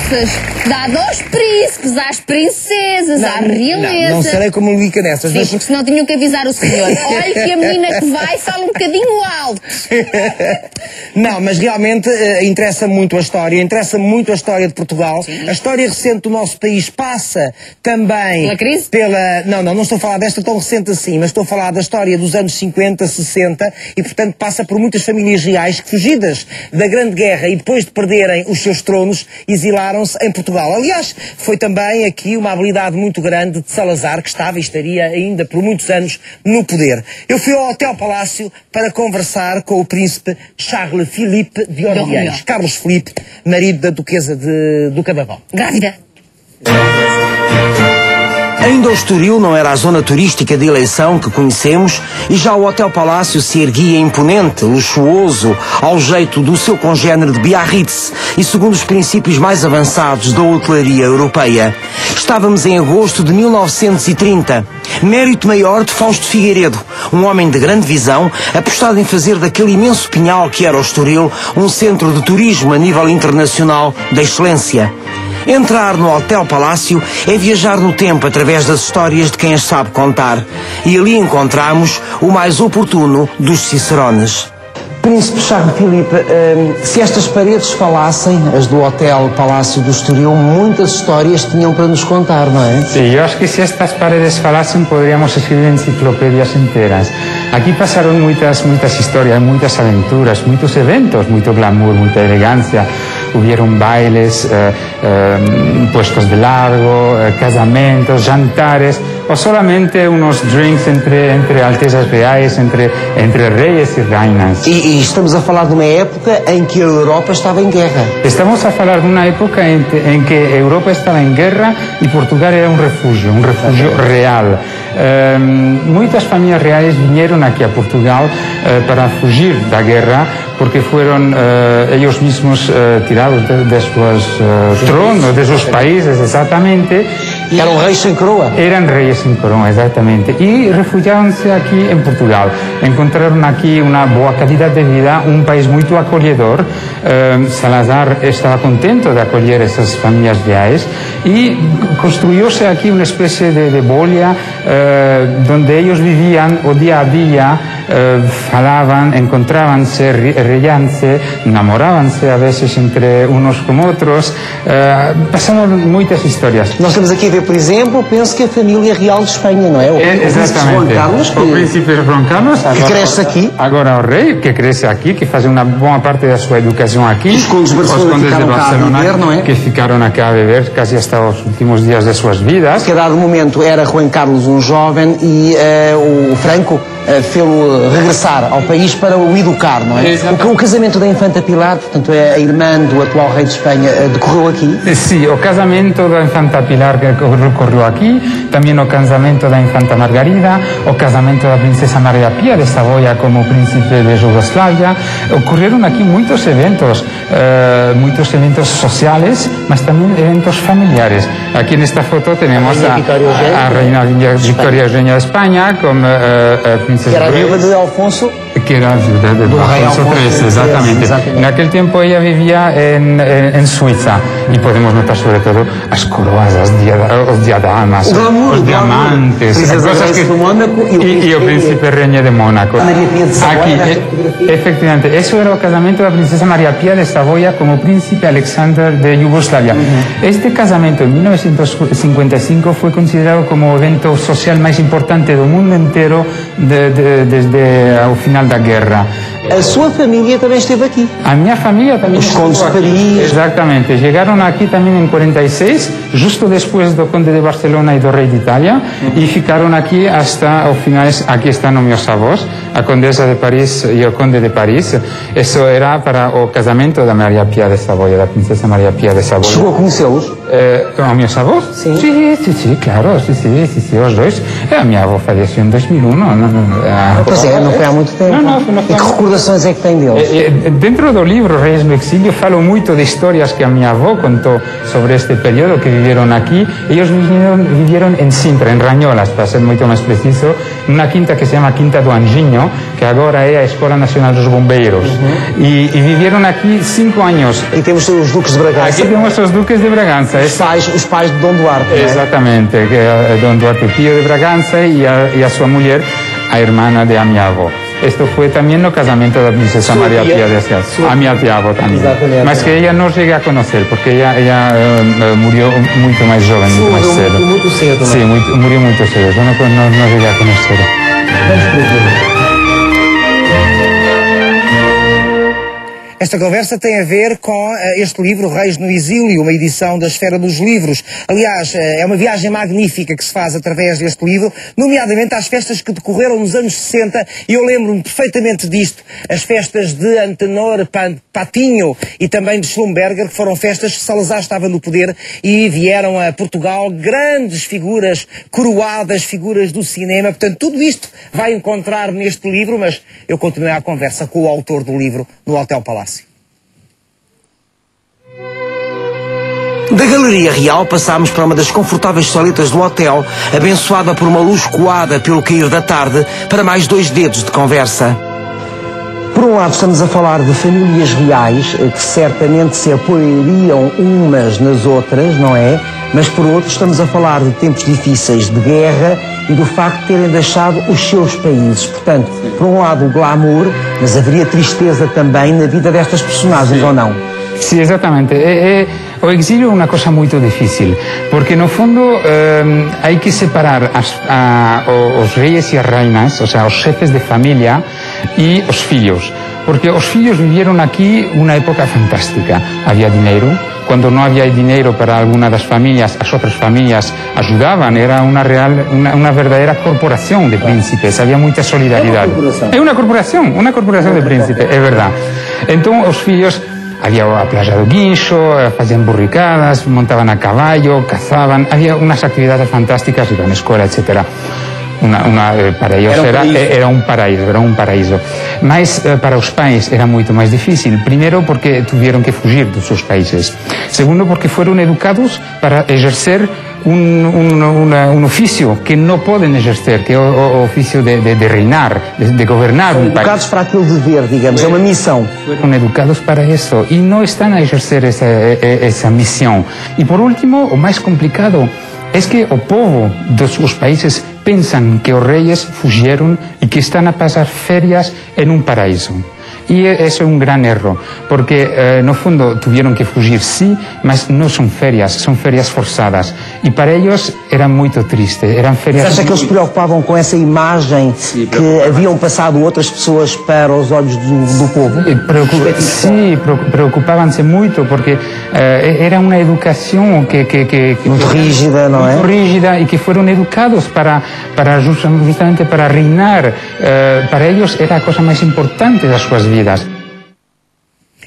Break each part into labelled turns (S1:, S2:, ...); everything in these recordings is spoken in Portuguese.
S1: Canessas, dado aos príncipes, às princesas, à realeza.
S2: Não serei como Luís Canessas.
S1: Sim, porque senão tinham que avisar o senhor. Olha que a menina que vai fala um bocadinho alto.
S2: Não, mas realmente interessa muito a história, de Portugal. Sim. A história recente do nosso país passa também...
S1: Pela crise?
S2: Não estou a falar desta tão recente assim, mas estou a falar da história dos anos 50, 60 e, portanto, passa por muitas famílias reais que, fugidas da Grande Guerra e depois de perderem os seus tronos, exilaram-se em Portugal. Aliás, foi também aqui uma habilidade muito grande de Salazar, que estava e estaria ainda por muitos anos no poder. Eu fui ao Hotel Palácio para conversar com o príncipe Charles Philippe de Orleans. Carlos Filipe, marido da duquesa do Cadaval.
S1: Grávida.
S3: Ainda o Estoril não era a zona turística de eleição que conhecemos e já o Hotel Palácio se erguia imponente, luxuoso, ao jeito do seu congénere de Biarritz e segundo os princípios mais avançados da hotelaria europeia. Estávamos em agosto de 1930. Mérito maior de Fausto Figueiredo, um homem de grande visão, apostado em fazer daquele imenso pinhal que era o Estoril um centro de turismo a nível internacional da excelência. Entrar no Hotel Palácio é viajar no tempo através das histórias de quem as sabe contar. E ali encontramos o mais oportuno dos cicerones. Príncipe Charles Philippe, se estas paredes falassem, as do Hotel Palácio do Estoril, muitas histórias tinham para nos contar, não é?
S4: Sí, yo acho que si estas paredes falasen podríamos escribir enciclopedias enteras. Aquí pasaron muitas historias, muitas aventuras, muitos eventos, muito glamour, muita elegância. Hubieron bailes, puestos de largo, casamentos, jantares, o solamente unos drinks entre altezas reais, entre reyes e reinas.
S3: E estamos a falar de uma época em que a Europa estava em guerra.
S4: Estamos a falar de uma época em que a Europa estava em guerra e Portugal era um refúgio real. Muitas famílias reais vieram aqui a Portugal para fugir da guerra porque foram ellos mismos tirados de sus tronos, de sus países, exatamente.
S3: Eram reis sem coroa?
S4: Eram reis sem coroa, exatamente. E refugiaram-se aqui em Portugal. Encontraram aqui uma boa qualidade de vida, um país muito acolhedor. Salazar estava contento de acolher essas famílias reais e construiu-se aqui uma espécie de bolha onde eles viviam o dia a dia, falavam, encontravam-se, reíam-se, namoravam-se a vezes entre uns com outros, passaram muitas histórias.
S3: Nós estamos aqui a ver, por exemplo, penso que a família real de Espanha, não é? O príncipe João Carlos,
S4: o príncipe João Carlos,
S3: que cresce aqui.
S4: Agora o rei, que cresce aqui, que faz uma boa parte da sua educação aqui.
S3: Os condes de Barcelona,
S4: que ficaram aqui a viver quase hasta os últimos dias de suas vidas.
S3: Que a dado momento era Juan Carlos um jovem e o Franco fê-lo regressar ao país para o educar, não é? O casamento da Infanta Pilar, portanto, é a irmã do atual rei de Espanha, decorreu aqui?
S4: Sim, o casamento da Infanta Pilar ocorreu aqui, também o casamento da Infanta Margarida, o casamento da Princesa Maria Pia de Saboia como príncipe de Yugoslávia. Ocorreram aqui muitos eventos sociais, mas também eventos familiares. Aqui nesta foto temos a reina Victoria Eugenia de Espanha como princesa.
S3: Que era a viúva de Alfonso.
S4: Que era a viúva de Alfonso III, exatamente. Naquele tempo ela vivia em Suíça e podemos notar sobretudo as coroas, os diadamas, os diamantes, e o príncipe Regne de Mônaco. Aqui, efectivamente, isso era o casamento da princesa Maria Pia de Saboia como príncipe Alexander de Yugoslávia. Este casamento em 1955 foi considerado como o evento social mais importante do mundo inteiro desde o final da guerra.
S3: A sua família também esteve aqui?
S4: A minha família também
S3: esteve aqui. Os condes de Paris.
S4: Exatamente. Chegaram aqui também em 46, justo depois do conde de Barcelona e do rei de Itália, e ficaram aqui hasta o final. Aqui estão meus avós, a condesa de Paris e o conde de Paris. Isso era para o casamento da Maria Pia de Saboia, da princesa Maria Pia de Saboia.
S3: Chegou a conhecê-los?
S4: Os meus avós?
S3: Sim.
S4: Sim, claro, sim, os dois. A minha avó faleceu em 2001.
S3: Pois é, não foi há muito tempo.
S4: Não foi.
S3: E que
S2: recordações é que tem deles?
S4: Dentro do livro Reis no Exílio falo muito de histórias que a minha avó contou sobre este período que viveram aqui. Eles viveram em Sintra, em Ranholas, para ser muito mais preciso, numa quinta que se chama Quinta do Anjinho, que agora é a Escola Nacional dos Bombeiros. E viveram aqui 5 anos.
S2: E temos os Duques de Bragança.
S4: Aqui temos os Duques de Bragança.
S2: Os pais de Dom Duarte, não é?
S4: Exatamente, que é Dom Duarte Pio de Bragança e a sua mulher, a irmã de a minha avó. Isto foi também no casamento da princesa Maria Pia de Assis, a minha tia-avó também.
S2: Exatamente.
S4: Mas que ela não cheguei a conhecer, porque ela morreu muito mais jovem, muito mais cedo.
S2: Muito cedo, não é?
S4: Sim, morreu muito cedo, eu não cheguei a conhecer.
S2: Vamos por aqui. Esta conversa tem a ver com este livro, Reis no Exílio, uma edição da Esfera dos Livros. Aliás, é uma viagem magnífica que se faz através deste livro, nomeadamente às festas que decorreram nos anos 60, e eu lembro-me perfeitamente disto, as festas de Antenor Patinho e também de Schlumberger, que foram festas que Salazar estava no poder e vieram a Portugal grandes figuras coroadas, figuras do cinema. Portanto, tudo isto vai encontrar neste livro, mas eu continuei a conversa com o autor do livro no Hotel Palácio.
S3: Da Galeria Real passámos para uma das confortáveis saletas do hotel, abençoada por uma luz coada pelo cair da tarde, para mais 2 dedos de conversa. Por um lado estamos a falar de famílias reais que certamente se apoiariam umas nas outras, não é? Mas por outro estamos a falar de tempos difíceis de guerra e do facto de terem deixado os seus países. Portanto, por um lado o glamour, mas haveria tristeza também na vida destas personagens, ou não?
S4: Sim, exatamente. O exílio é uma coisa muito difícil, porque no fundo há que separar os reis e as rainhas, ou seja, os chefes de família e os filhos, porque os filhos viveram aqui uma época fantástica. Havia dinheiro. Quando não havia dinheiro para alguma das famílias, as outras famílias ajudavam. Era uma verdadeira corporação de príncipes. Havia muita solidariedade. É uma corporação de príncipes, é verdade. Então os filhos, havia a plaja do Guincho, faziam burricadas, montavam a caballo, caçavam, havia umas atividades fantásticas, iam à escola, etc. Para eles era um paraíso. Mas para os pais era muito mais difícil. Primeiro porque tiveram que fugir dos seus países. Segundo porque foram educados para exercer um ofício que não podem exercer, que é o ofício de reinar, de governar um país.
S2: Educados para aquele dever, digamos, é uma missão.
S4: Foram educados para isso e não estão a exercer essa missão. E por último, o mais complicado é que o povo dos países pensam que os reis fugiram e que estão a passar férias em um paraíso. E esse é um grande erro, porque no fundo tiveram que fugir, sim, mas não são férias forçadas. E para eles era muito triste, eram férias...
S2: Você acha que eles se preocupavam com essa imagem que haviam passado outras pessoas para os olhos do povo?
S4: Sim, preocupavam-se muito, porque era uma educação que
S2: muito rígida, não é?
S4: Muito rígida, e que foram educados justamente para reinar. Para eles era a coisa mais importante das suas vidas.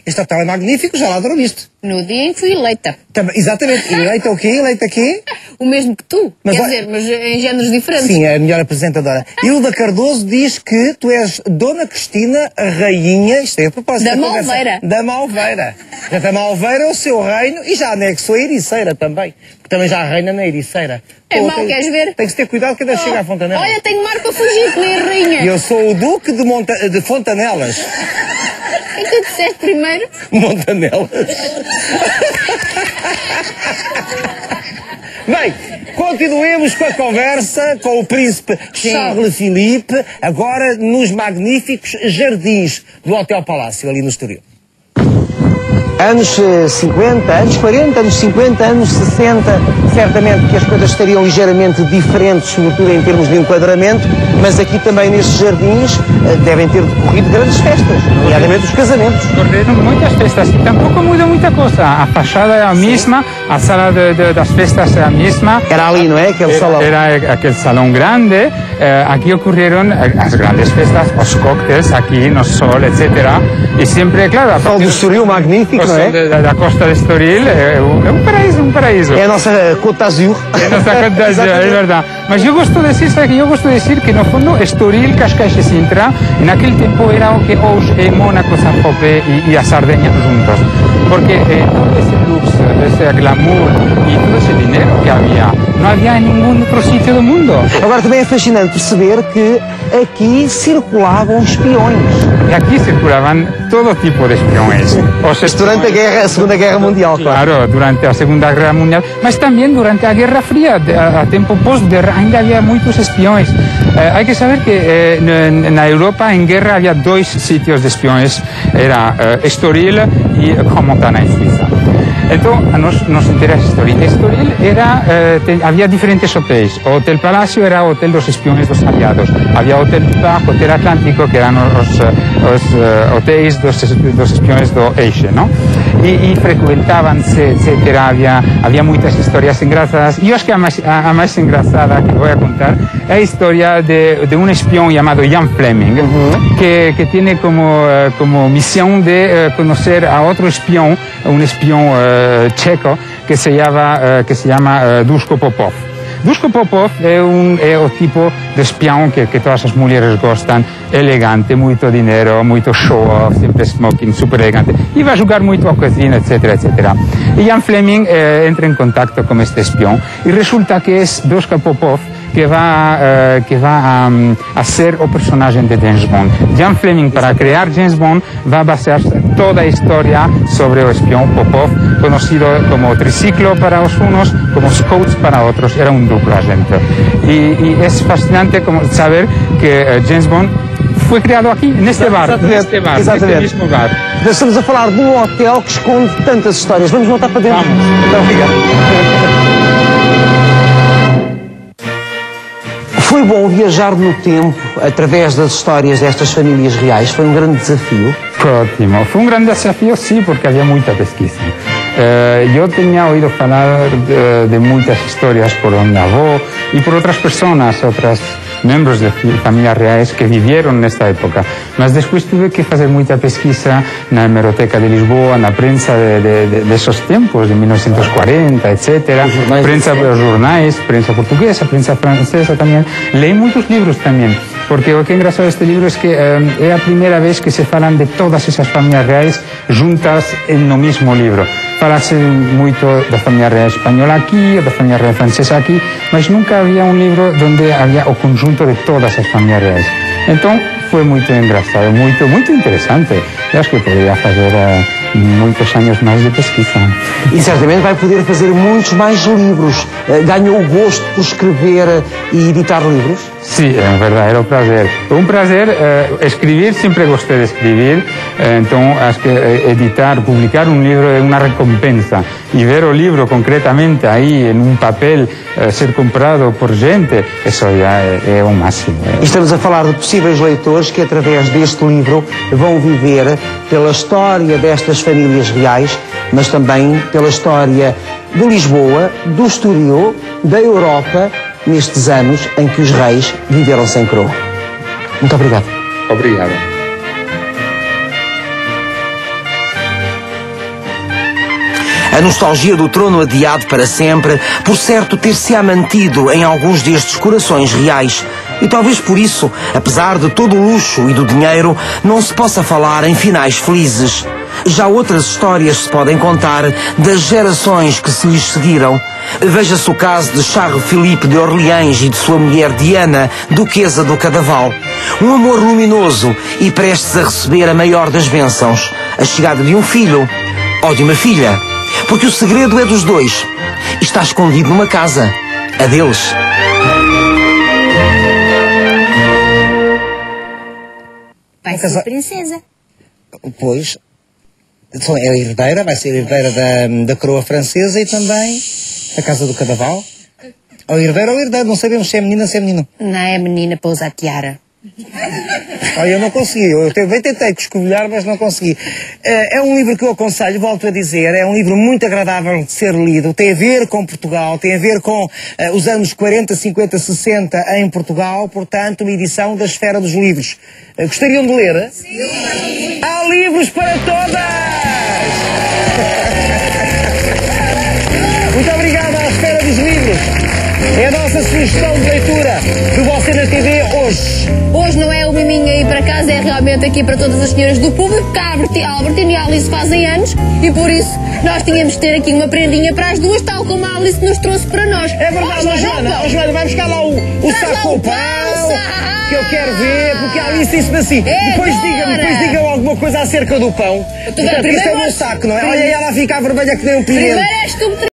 S2: Este hotel é magnífico, já lá adoraste.
S1: No dia em que fui eleita.
S2: Exatamente. Eleita o quê? Eleita quê?
S1: O mesmo que tu. Quer dizer, mas em géneros diferentes.
S2: Sim, é a melhor apresentadora. Hilda Cardoso diz que tu és Dona Cristina, a rainha, isto é a propósito
S1: da Malveira.
S2: Da Malveira. A Malveira é o seu reino e já anexou a Ericeira também. Porque também já reina na Ericeira.
S1: É mau, queres ver?
S2: Tem que ter cuidado que ainda chega à Fontanela.
S1: Olha, tenho mar para fugir, que nem a rainha.
S2: Eu sou o Duque de Fontanelas.
S1: E tu disseste primeiro?
S2: Montanelas. Bem, continuemos com a conversa com o príncipe Charles Philippe, agora nos magníficos jardins do Hotel Palácio, ali no Estoril. Anos 50, anos 40, anos 50, anos 60, certamente que as coisas estariam ligeiramente diferentes, sobretudo em termos de enquadramento, mas aqui também nestes jardins devem ter decorrido grandes festas, nomeadamente os casamentos.
S4: Correram muitas festas e tampouco muda muita coisa. A fachada é a mesma, a sala das festas é a mesma.
S2: Era ali, não é? Aquele salão.
S4: Era aquele salão grande, aquí ocurrieron las grandes fiestas, los cócteles aquí, no sol, etcétera, y siempre, claro, a
S3: Sol do Estoril, magnífico, não é?
S4: da costa de Estoril, é um paraíso, um paraíso.
S3: É a nossa Côte d'Azur.
S4: É a nossa Côte d'Azur, é verdade. Mas eu gosto de dizer, sabe que eu gosto de dizer que no fundo Estoril, Cascais e Sintra, naquele tempo era o que hoje é Mónaco, Saint-Tropez e a Sardenha juntos. Porque todo esse luxo, esse glamour e todo esse dinheiro que havia, não havia em nenhum outro sítio do mundo.
S3: Agora também é fascinante perceber que aqui circulavam espiões.
S4: E aqui circulavam todo tipo de espiões.
S3: Durante a Segunda Guerra Mundial, claro.
S4: Claro, durante a Segunda Guerra Mundial, mas também durante a Guerra Fria, a tempo pós-guerra, ainda havia muitos espiões. Há que saber que na Europa, em guerra, havia dois sítios de espiões, era Estoril e Crans-Montana, em Suíça. Então, a nós nos interessa Estoril. Estoril era, havia diferentes hotéis. O Hotel Palácio era o hotel dos espiões dos aliados. Havia o Hotel Park, Hotel Atlântico, que eram os hotéis dos espiões do Eixo, não? E frequentavam-se, etc. Havia muitas histórias engraçadas. E eu acho que a mais engraçada que vou contar é a história de um espião chamado Jan Fleming, que tem como missão de conhecer a outro espião, um espião checo que se llama Duško Popov. Duško Popov é o tipo de espião que todas as mulheres gostam, elegante, muito dinheiro, muito show, sempre smoking, super elegante, e vai jogar muito a cozinha, etc, etc. E Jan Fleming entra em contato com este espião e resulta que é Duško Popov que vai a ser o personagem de James Bond. Jan Fleming, para criar James Bond, vai basear toda a história sobre o espião Popov, conhecido como triciclo para os uns, como Scouts para outros, era um duplo agente. E é fascinante saber que James Bond foi criado aqui, neste bar, neste mesmo bar.
S3: Estamos a falar de um hotel que esconde tantas histórias. Vamos voltar para dentro.
S4: Vamos.
S3: Então, obrigado. Foi bom viajar no tempo através das histórias destas famílias reais? Foi um grande desafio?
S4: Foi ótimo. Foi um grande desafio, sim, porque havia muita pesquisa. Eu tinha ouído falar de muitas histórias por minha avó e por outras pessoas, outros membros de famílias reais que viveram nesta época. Mas depois tive que fazer muita pesquisa na Hemeroteca de Lisboa, na prensa desses tempos, de 1940, etc. Prensa, jornais, prensa portuguesa, prensa francesa também. Leí muitos livros também, porque o que é engraçado deste livro é que é a primeira vez que se falam de todas essas famílias reais juntas no mesmo livro. Fala-se muito da família real espanhola aqui, da família real francesa aqui, mas nunca havia um livro onde havia o conjunto de todas as famílias reais. Então, foi muito engraçado, muito interessante. Eu acho que poderia fazer muitos anos mais de pesquisa.
S3: E certamente vai poder fazer muitos mais livros. Ganhou o gosto por escrever e editar livros?
S4: Sim, é um verdadeiro prazer. Um prazer, escrever, sempre gostei de escrever, então acho que editar, publicar um livro é uma recompensa. E ver o livro concretamente aí, em um papel, ser comprado por gente, isso já é o máximo.
S3: Estamos a falar de possíveis leitores que, através deste livro, vão viver pela história destas famílias reais, mas também pela história de Lisboa, do Estoril, da Europa, nestes anos em que os reis viveram sem coroa. Muito obrigado.
S4: Obrigado.
S3: A nostalgia do trono adiado para sempre, por certo, ter-se-á mantido em alguns destes corações reais. E talvez por isso, apesar de todo o luxo e do dinheiro, não se possa falar em finais felizes. Já outras histórias se podem contar das gerações que se lhes seguiram. Veja-se o caso de Charles Philippe de Orleans e de sua mulher Diana, duquesa do Cadaval. Um amor luminoso e prestes a receber a maior das bênçãos, a chegada de um filho ou de uma filha. Porque o segredo é dos dois. Está escondido numa casa, a deles.
S1: Vai ser princesa.
S2: Pois, é a herdeira, vai ser herdeira da coroa francesa e também da Casa do Cadaval. Ou herdeira, não sabemos se é menina ou se é menino.
S1: Não é menina para usar tiara.
S2: Olha, eu não consegui, eu bem tentei escovilhar, mas não consegui. É um livro que eu aconselho, volto a dizer, é um livro muito agradável de ser lido, tem a ver com Portugal, tem a ver com os anos 40, 50, 60 em Portugal, portanto, uma edição da Esfera dos Livros. Gostariam de ler? Sim! Há livros para todas! Muito obrigado à Esfera dos Livros. É a nossa sugestão de leitura do Você na TV hoje.
S1: Hoje não é uma minha ir para casa, é realmente aqui para todas as senhoras do público, que a Albertina e a Alice fazem anos e por isso nós tínhamos de ter aqui uma prendinha para as duas, tal como a Alice nos trouxe para nós.
S2: É verdade, Joana, vai buscar lá o saco com o pão, que eu quero ver, porque a Alice disse-me assim. Depois digam alguma coisa acerca do pão. Portanto, este é o meu saco, não é? Olha, ela fica a vermelha que nem um pinheiro.
S1: Primeiro és tu que